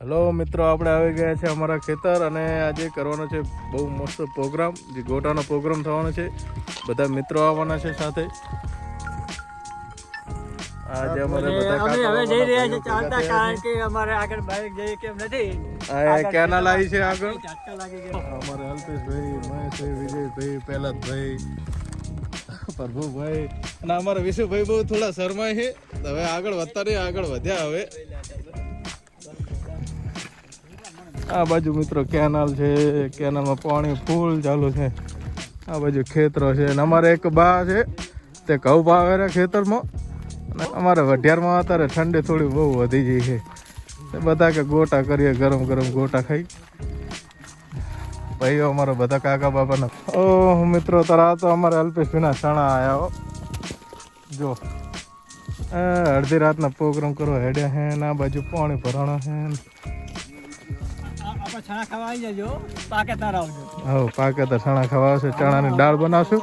Hello મિત્રો, આપણે આવી ગયા છે અમારા ખેતર અને આજે કરવાનો છે બહુ મસ્ત પ્રોગ્રામ, જે ગોટાનો પ્રોગ્રામ થવાનો છે. બધા મિત્રો આવવાના છે સાથે. આજે અમારે બધા હવે જઈ રહ્યા છે ચાલતા, કારણ કે અમારે આગળ બાઇક જઈ કેમ નથી. આ કેનાલ આવી છે આગળ. અમારે અલ્પેશભાઈ, મહેશભાઈ, વિજયભાઈ, પહેલાદભાઈ, પ્રભુભાઈ અને અમારા વિશુભાઈ બહુ થોડા શરમાય છે. હવે આગળ વધતા નહીં, આગળ વધ્યા હવે. આ બાજુ મિત્રો કેનાલ છે, કેનાલમાં પાણી ફૂલ ચાલુ છે. આ બાજુ ખેતરો છે અને અમારે એક બા છે તે ઘઉં પાવે છે ખેતરમાં. અને અમારે વઢિયારમાં અત્યારે ઠંડી થોડી બહુ વધી ગઈ છે. બધા કે ગોટા કરીએ, ગરમ ગરમ ગોટા ખાઈ. ભાઈઓ અમારા બધા કાકા બાબાના. ઓહ મિત્રો, તારા તો અમારે અલ્પેશભાઈના ચણા આવ્યા હો. જો અડધી રાતના પ્રોગ્રામ કરો હેડ્યા હે ને આ બાજુ પાણી ભરાણા છે. છણા ખાવા આવી જજો, પાકેતર આવજો. હા, પાકેતર ચણા ખાવા આવશે. ચણાની દાળ બનાવશું,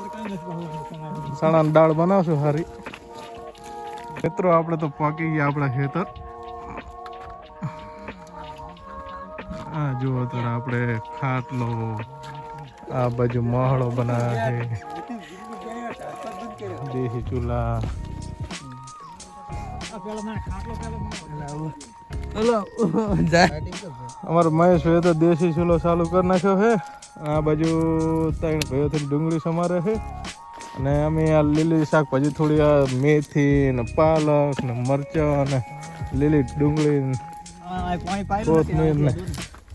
ચણાની દાળ બનાવશું સારી. મિત્રો આપણે તો પાકી ગયા આપણા ખેતર. હા જુઓ તો આપણે ખાટલો, આ બાજુ મહળો બનાવે છે, દેશી ચૂલા. અમારો મહેશભાઈ તો દેશી ચૂલો ચાલુ કરી નાખ્યો છે. આ બાજુ ત્રણ ભાઈઓથી ડુંગળી સમારે છે અને અમે આ લીલી શાકભાજી થોડી, આ મેથી ને પાલક ને મરચાં ને લીલી ડુંગળી કોથમીર ને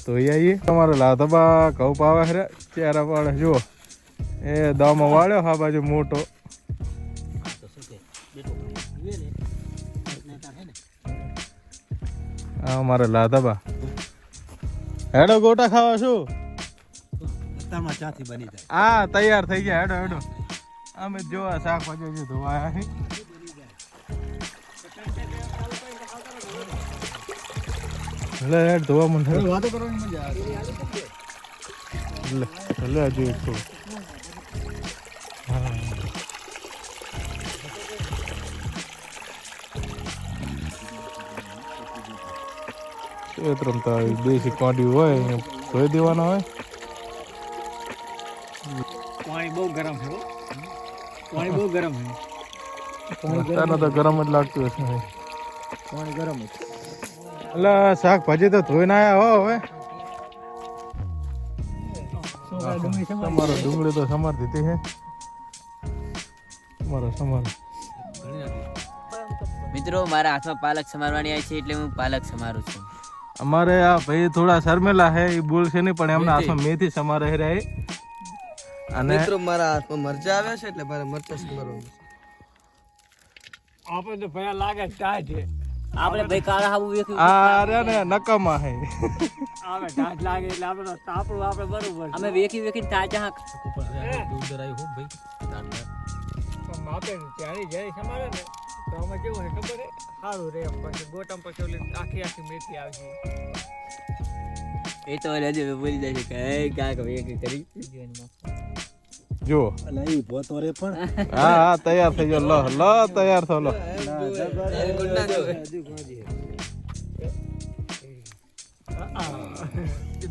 તો આવીએ. તમારે લાધબા ઘઉં પાવા છે, ચેરા પાડે. જુઓ એ દામો વાળ્યો આ બાજુ મોટો. હા મારે લાધાબા હેડો ગોટા ખાવા શું? હા તૈયાર થઈ ગયા. હેડો હેડો. અમે જોવા શાકભાજી ધોવાયા છે. લે હેડ ધોવા મને વાતો કરવાની મજા આવે. લે હજુ એક થોડું. હા રમતા હોય, દેશી કાંડી હોય ધોઈ દેવાના હોય. પાણી બહુ ગરમ છે, પાણી બહુ ગરમ છે. તને તો ગરમ જ લાગતું હશે. પાણી ગરમ છે એટલે શાકભાજી તો ધોઈને આવ્યા હો. હવે તમારો ડુંગળી તો સમાર દીધી છે. તમારો સમાર. મિત્રો મારા હાથમાં પાલક સમારવાની આવી છે એટલે હું પાલક સમારું છું. અમારે આ ભાઈ થોડા શર્મેલા હે, એ બોલશે નહીં પણ એમના હાથમાં મેથી સમારે રહે. અને મિત્રો મારા હાથમાં મરચા આવ્યા છે એટલે મારે મરચા સમારવાનું. આપણે તો ભયા લાગે ટાઢ છે. આપણે ભાઈ કાળા હાબુ વેખ્યું. આ રે ને નકામા હે. આવે ટાઢ લાગે એટલે આપણે તાપડું આપણે બરોબર. અમે વેખી વેખીને તાજા માપે ત્યારે જ્યારે સમારે ને તો આમાં કેવું છે ખબર છે, સારું રે. પછી ગોટમ પછી ઓલી આખી આખી મેથી આવશે. એ તો હજી બોલી જાય છે કે કાંક વેખી કરી જો. હા હા તૈયાર થઈ ગયો. લો તૈયાર થો. લો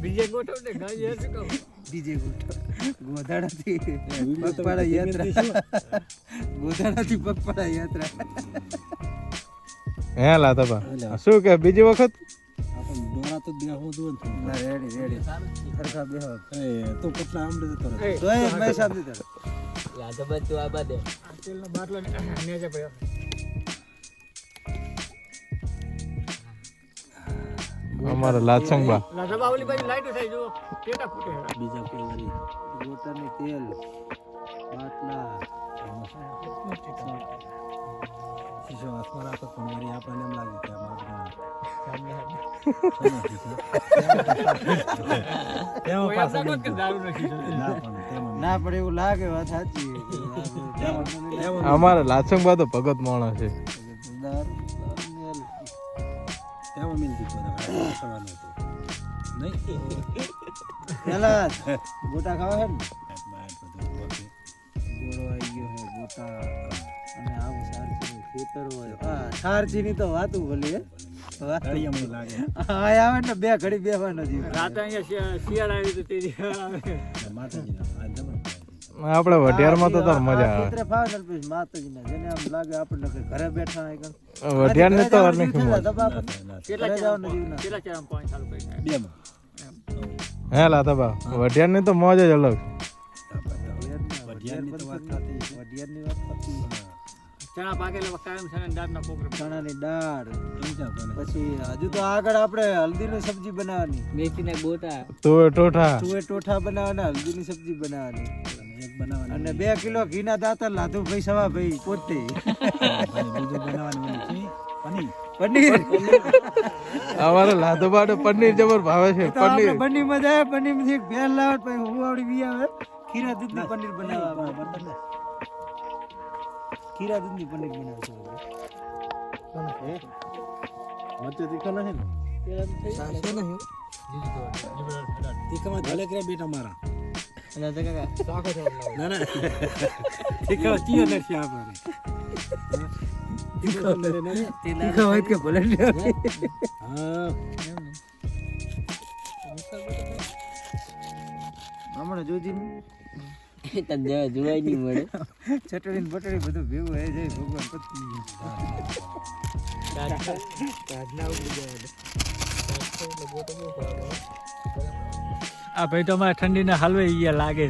બીજે ગોઠવ ને ગાજી હશે કહું. બીજે ગોધાડાથી પગપાળા યાત્રા. ગોધાડાથી પગપાળા યાત્રા. હે લાતાબા શું કે બીજી વખત ડોરા તો બેહો દો ને. રેડી રેડી સરખા બેહો. તો કેટલા આમડે તો તોય મેં સાબદી તર યાદ બધું આ બાદે તેલનો બાટલો ને છે ભાઈ. અમારા લાચંગબા લાધબા ઓલી બાજુ લાઈટ થઈ જો કેટા ફૂટે. બીજા કોઈ વારી ગોટાની તેલ બાટલા શીશો હાથમાં રાખો પણ વારી આપણને એમ લાગે કે ના પણ એવું લાગે. વાત સાચી. અમારા લાચંગબા તો ભગત માણસ છે. પેલા ગોટા ખાવા છે ને ગોળો આવી ગયો છે. ગોટા અને આવું સારચી ખેતર હોય. હા સારચી ની તો વાતું ભલે હા આવે ને બે ઘડી બેસવાનો જીવ રાતે અહીંયા શિયાળ આવી તો તે આપણે વઢિયારમાં તો તાર મજા આવે ક્ષેત્રે ફાવે ને પછી માતાજીના જેને આમ લાગે આપણને કે ઘરે બેઠા હોય કણ વઢિયારને તો અરને કેટલા ઘરે જવાનું જીવ ના કેટલા ચાર પાણી ચાલુ કરી નાખ્યા? હે લાતા બા વઢિયારની તો મોજ જ અલગ વઢિયારની તો વાત થતી ચણા પાકેલા કાયમ છે ને દાળના પ્રોગ્રામ ચણાની દાળ પછી હજુ તો આગળ આપણે હલ્દીની સબ્જી બનાવવાની મેથીના ગોટા તુવેર ટોઠા તુવેર ટોઠા બનાવવાના હલ્દીની સબ્જી બનાવવાની અને 2 કિલો ઘીના દાંતર લાધુ ભાઈ સવા ભાઈ પોતે પનીર અમારે લાતો બાટો પનીર જબર ભાવે છે પનીર પનીર માં જાય પનીર માંથી એક ભેળ લાવે પછી હુવાડી વી આવે ખીરા દૂધની પનીર બનાવવા ખીરા દૂધની પનીર બનાવશે મચ્છે તીખા નથી ને તીખામાં ભલે કરે બેટા મારા અને તો કાકા ના ના તીખા ચીયો નથી આપણે તીખા હોય કે ભલે હા હમણાં જોજી તને જોવાય નહીં મળે ચટણી બટણી બધું ભેગું હે જાય ભગવાન પત્ની આ ભાઈ તો અમારે ઠંડીના હાલવે ઈ લાગે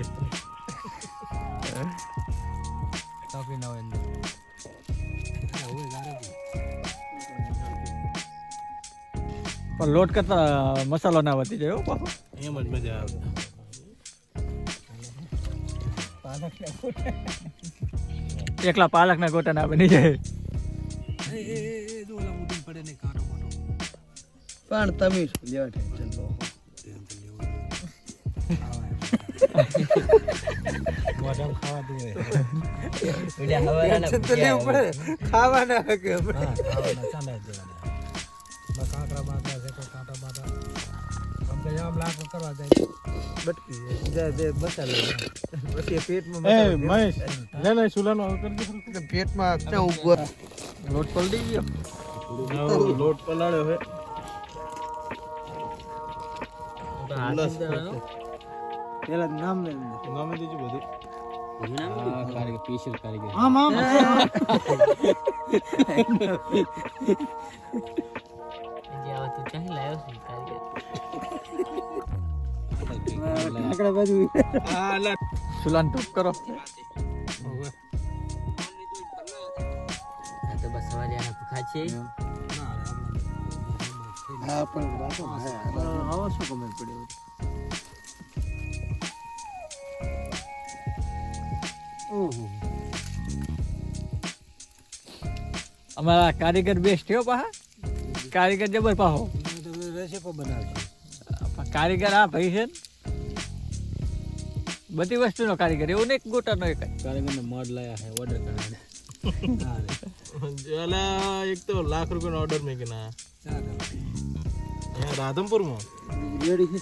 પણ લોટ કરતા મસાલો ના વધી જાય હો પાછો એમ જ મજા આવે એકલા પાલકના ગોટા ના બની જાય પણ તમે લેવા ટેન્શન ખાવાના કે એ મહેશ લે લે સુલાનો કરી દે પેટમાં ઉભો લોટ પલડી ગયો લોટ પલાળ્યો હે પેલા નામ લે નામે દીજું બધું કારીગર સ્પેશિયલ કારીગર આમ આમ જે આવા તું ચાહી લાયો છે કારીગર આકડા બાજુ આ લા સુલાન ટોપ કરો આ તો બસ સવારે આના ભૂખા છે હા પણ બાપો આવો શું કમેન્ટ પડ્યો ઓહો અમારા કારીગર બેસ્ટ થયો પાહા કારીગર જબર પાહો રેસીપી બનાવજો કારીગર આ ભાઈ છે ને, બધી વસ્તુનો કારીગર એવું નહીં ગોટાનો એક કારીગરને મધ લાયા છે ઓર્ડર કરવાનો અલા એક તો લાખ રૂપિયાનો ઓર્ડર મેં કે ના અહીંયા રાધનપુરમાં રેડી છે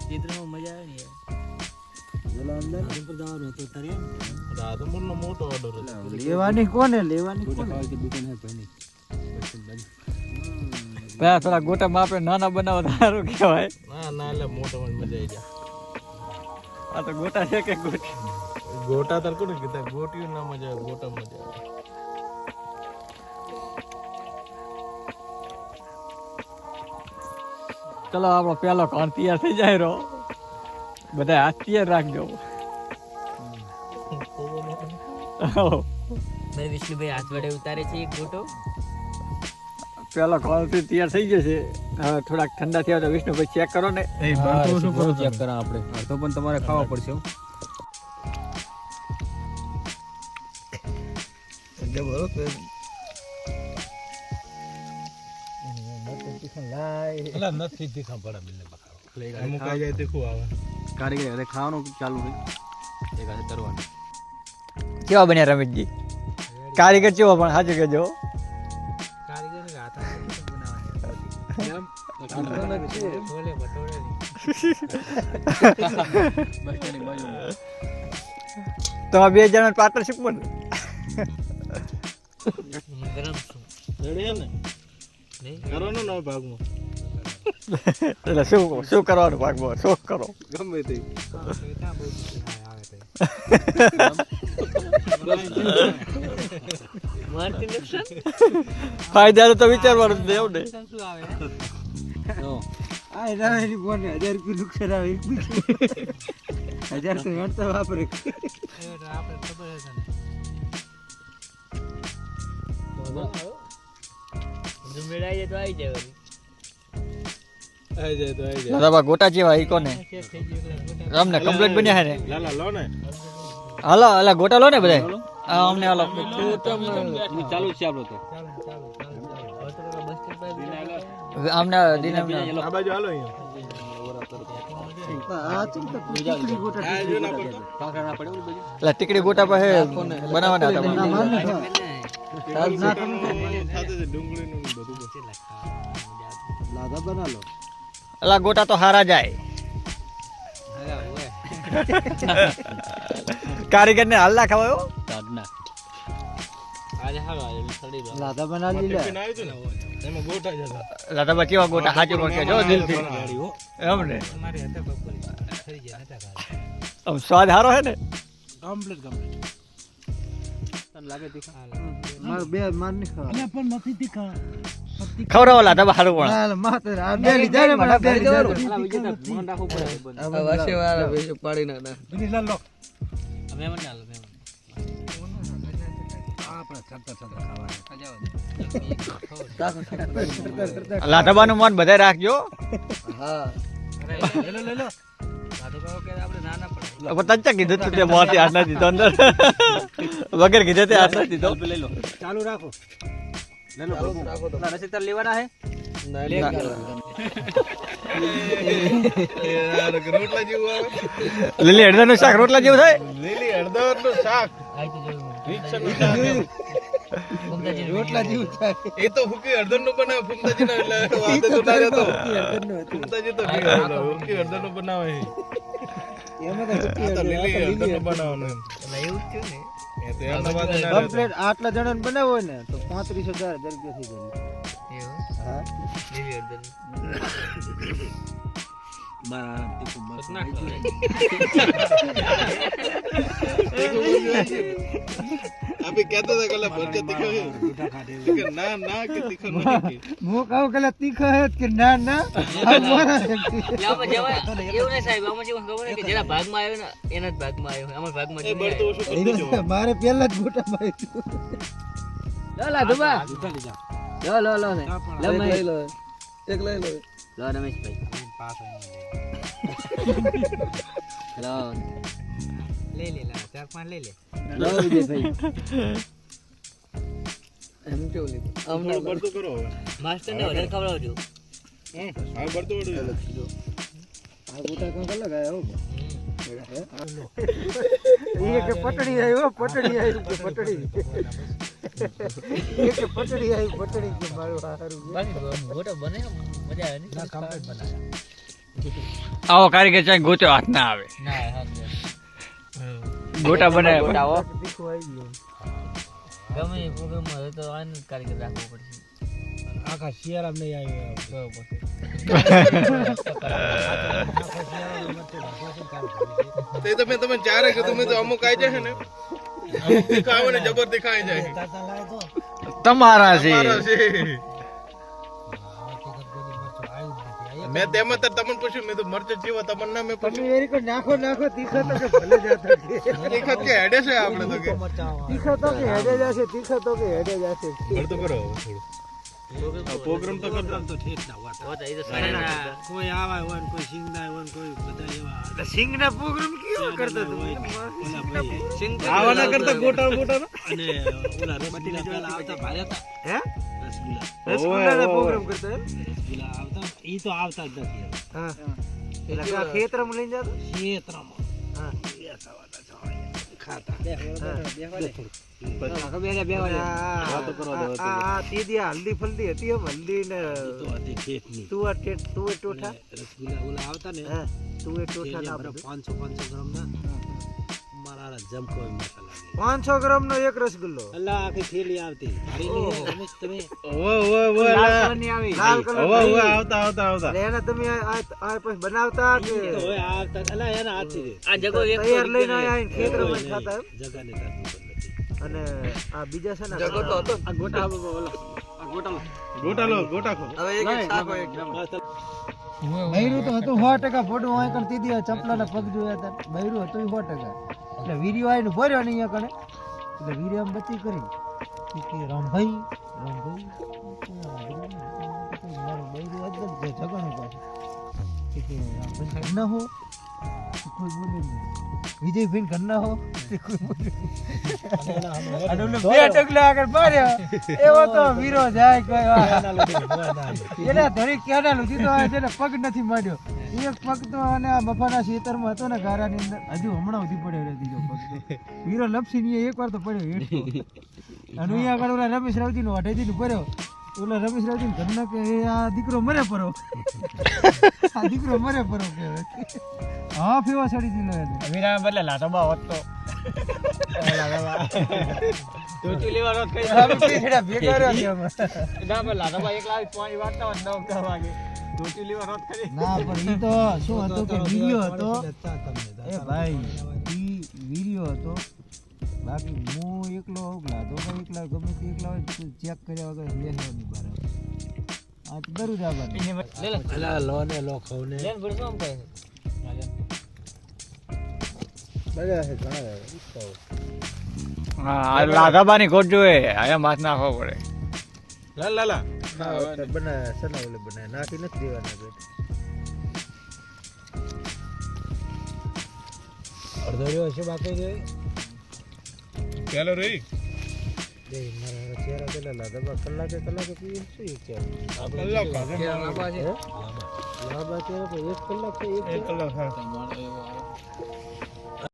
ચિત્રમાં મજા આવે ને બોલો અંદર ઉપર જવાનું હતું તારે રાધનપુરનો મોટો ઓર્ડર હતો લેવાની કોને લેવાની કોને દુકાન હે ભાઈની પેલા થોડા ગોટામાં આપણે નાના બનાવો તો સારું કહેવાય ના ના એટલે મોટોમાં જ મજા આવી જાય આ તો ગોટા છે કે ગોટી ગોટા તાર કોને કીધા ગોટીઓ ના મજા આવે ગોટા મજા આવે ચલો આપણો પેલો કોણ તૈયાર થઈ જાય રો બધા હાથ તૈયાર રાખજો ભાઈ વિષ્ણુભાઈ હાથ વડે ઉતારે છે એક ગોટો પેલો કોણ તૈયાર થઈ જશે હવે થોડાક ઠંડા થયા તો વિષ્ણુભાઈ ચેક કરો ને ચેક કરા આપણે અડધો પણ તમારે ખાવા પડશે હો. એટલે નથી તીખા પડે બિલ્લે બખાડો મુકાઈ જાય તીખું આવે કારીગર હવે ખાવાનું ચાલુ હોય એક હાથે તરવાનું કેવા બન્યા રમેશજી કારીગર કેવો પણ સાચું કહેજો તો આ 2 જણા પાર્ટનરશિપ માં ગરમ છું રેડી હે ને કરો ને નવા ભાગમાં એટલે શું કરવાનું ભાગમાં શું કરો ગમે તે ફાયદા તો વિચારવાનું જ એવું ને આ એની બોને 1000 રૂપિયા નુકસાન આવે એક બીજું 1000 તો હેડતા વાપરે દાદા ગોટા જેવા ઈ કોને અમને કમ્પ્લીટ બન્યા હે ને લાલા લો ને હાલો હાલા ગોટા લો ને બધા અમને હાલો ચાલુ છે આપણો તો અમને આ બાજુ હાલો અહીંયા આ ચિંતા ટીકડી ગોટા એટલે ટીકડી ગોટા પાસે બનાવવાના હતા ડુંગળીનું બધું લાદા બના લો એટલે ગોટા તો હારા જાય કારીગર ને હાલ ના ખવાયો લાદા બના લીલા એમાં ગોટા જ હતા લાતા કેવા ગોટા હાજર પણ કેજો દિલથી એમ ને આમ સ્વાદ હારો હે ને કમ્પ્લીટ તને લાગે તીખા માર બે માર ની ખાવા અને પણ નથી તીખા ખવડાવો લાતા હારું પણ હાલ માતે આ બે લીધા ને મને બે લીધા મન રાખવું પડે આ વાસે વાળા બેસો પાડી ના બની લા લો અમે મને હાલો મેં આપણા ચડતા ખાવા લાટાબાનું મન બધા રાખજો હા લે લો તંચા કીધું તું તે મોટી હાથ ના દીધો અંદર વગર કીધે તે હાથ ના દીધો લઈ લો ચાલુ રાખો લે લો રાખો તો નસીતર લેવાના હે રોટલા જેવું આવે લીલી હળદરનું શાક રોટલા જેવું થાય લીલી હળદરનું શાક રોટલા જેવું થાય એ તો હુકી હળદરનું બનાવે ફૂમતાજી ના એટલે વાતે તો ના જતો ફૂમતાજી તો હુકી હળદરનું બનાવે એમાં તો આ તો લીલી હળદરનું બનાવવાનું એવું જ થયું ને એ તો એમના વાતે ના કમ્પ્લીટ આટલા જણાને બનાવો ને તો 35,000 રૂપિયા થઈ જાય એવું હા લીલી અડધન મારા તીખું મસ્ત આપે કહેતા હતા કલા ભરકે તીખો હે કે ના ના કે તીખો નથી હું કહું કે તીખો હે કે ના ના આ મોરા આમાં જવાય એવું નહીં સાહેબ આમાં જેવું ખબર કે જેના ભાગમાં આવ્યો ને એના જ ભાગમાં આવ્યો અમારા ભાગમાં એ બળ તો ઓછું કરી દેજો મારે પહેલા જ મોટા ભાઈ લા ધુબા લો લે લઈ લો એક લઈ લો લો રમેશભાઈ લો લઈ લે લા 4-5 લઈ લે લો વિજયભાઈ એમ કેવું લીધું અમને બળતો કરો હવે માસ્ટર ને વધારે ખવડાવજો આ બળતો વડો આ ગોટા કોણ લગાયા હો ये के पटड़ी आई वो पटड़ी आई के पटड़ी ये के पटड़ी आई पटड़ी के मारो हारू ગોટો બને મજા આવે ને ना कंप्लीट बनाया આવો કારીગર ચાઈ ગોતો હાથ ના આવે ના હા ગોટા બનાવે ગોટાઓ दिखो आई गयो ગમે એ પ્રોગ્રામમાં હોય તો આને જ કારીગર રાખવો પડશે आका शियारा में आई बरोबर તે તમે ચારે કે તમે તો અમુક આઈ જાય ને અમુક દેખાવે ને જબર દેખાઈ જાય તમારા છે મારા છે મેં તેમાં તો તમને પૂછ્યું મેં તો મરચ જીવો તમને ના મેં તમે પૂછ્યું એરી को नाखो नाखो तीखा तो के भले जाता के તીખા કે હેડે છે આપણે તો કે तीखा तो के हेडे जासे तीखा तो के हेडे जासे બળતો કરો થોડું પ્રોગ્રામ તો કરતા तो ठीक ना हुआ હો તો એ તો સારા कोई आवा હોય कोई सिंगना હોય कोई બધા એવા સિંગના પ્રોગ્રામ કેવો કરતો તું આવાના કરતા ગોટા ગોટા અને ઓલા રસગુલ્લા પેલા આવતા ભારે હતા હે રસગુલ્લા પ્રોગ્રામ કરતા રસગુલ્લા આવતા ઈ તો આવતા જ નથી હા એટલે ખેતરમાં લઈને જતો ખેતરમાં હા ખાતા સીધી હલ્દી ફલ્દી હતી એમ હલ્દી ને તુવેર ટોઠા રસગુલ્લા ઓલા આવતા ને તુવેર ટોઠા 500 ગ્રામ ના મારા જમકો મસાલા 500 ગ્રામ નો એક રસગુલ્લો અલ્લા આખી થેલી આવતી તમે લાલ કલર આવતા એને તમે આ પછી બનાવતા કે હવે આવતા અલ્લા એના હાથથી આ જગો એક તૈયાર લઈને આયા ખેતરમાં ખાતા જગાને કાઢવું અને આ બીજા છે ને જગો તો હતો આ ગોટા ગોટા ખો હવે એક શાક હોય એકદમ બૈરું તો હતું 100% ફોટો હોય કરતી દી ચપલાના પગ જોયા હતા બૈરું હતું 100% એટલે વિડિયો આઈને ભર્યો ને અહીંયા કણે એટલે વિડિયો આમ બતી કરી કે રામભાઈ મારું બૈરું એકદમ જગણું પાછું કે રામભાઈ ઘર ના હો કોઈ બોલે નહીં વિજયભાઈ ઘર ના હો કોઈ બોલે અને ઓલો બે ટકલા આગળ પાડ્યો એવો તો વીરો જાય કોઈ એને ધરી કેનાલું દીધો છે ને પગ નથી માંડ્યો એક પગ તો અને આ મફાના ખેતરમાં હતો ને ગારાની અંદર હજુ હમણાં સુધી પડ્યો રહે બીજો પગ વીરો લપસી ને એકવાર તો પડ્યો હેઠો અને અહીંયા આગળ ઓલા રમેશ રાવજી નો વાટેજી પડ્યો ઓલા રમેશ રાવજી ઘરના કે આ દીકરો મરે પરો આ દીકરો મરે પરો કે હા ફેવા સડી દીધો એને વીરા બદલે લાટોબા હોત તો ટોટી લેવા રોત કરી ભેગા રહ્યો ના પણ લાટોબા એકલા આવી પાણી વાળતા હોત 9 વાગે ટોટી લેવા રોત કરી ના પણ ઈ તો શું હતું કે વિડિયો હતો એ ભાઈ ઈ વિડિયો હતો બાકી હું એકલો લાદો ભાઈ એકલા ગમે તે એકલા હોય ચેક કર્યા વગર લેવાની બહાર આ તો દરરોજ આવવાનું લે લે અલા લો ને લો ખવને લેન ભરસો આમ કહે બગા છે ઘણા હા લાધાબાની ખોટ જોઈએ આયા માથ નાખવો પડે લા બના સના ઓલે બના નાખી નથી દેવાના બેટ અડધો છે બાકી છે ચાલો રહી દે મારા ચહેરા પેલા લાદા કલાકે પીએ શું એક ચહેરો કલાક લાંબા ચહેરા પર 1 કલાક છે 1 કલાક હા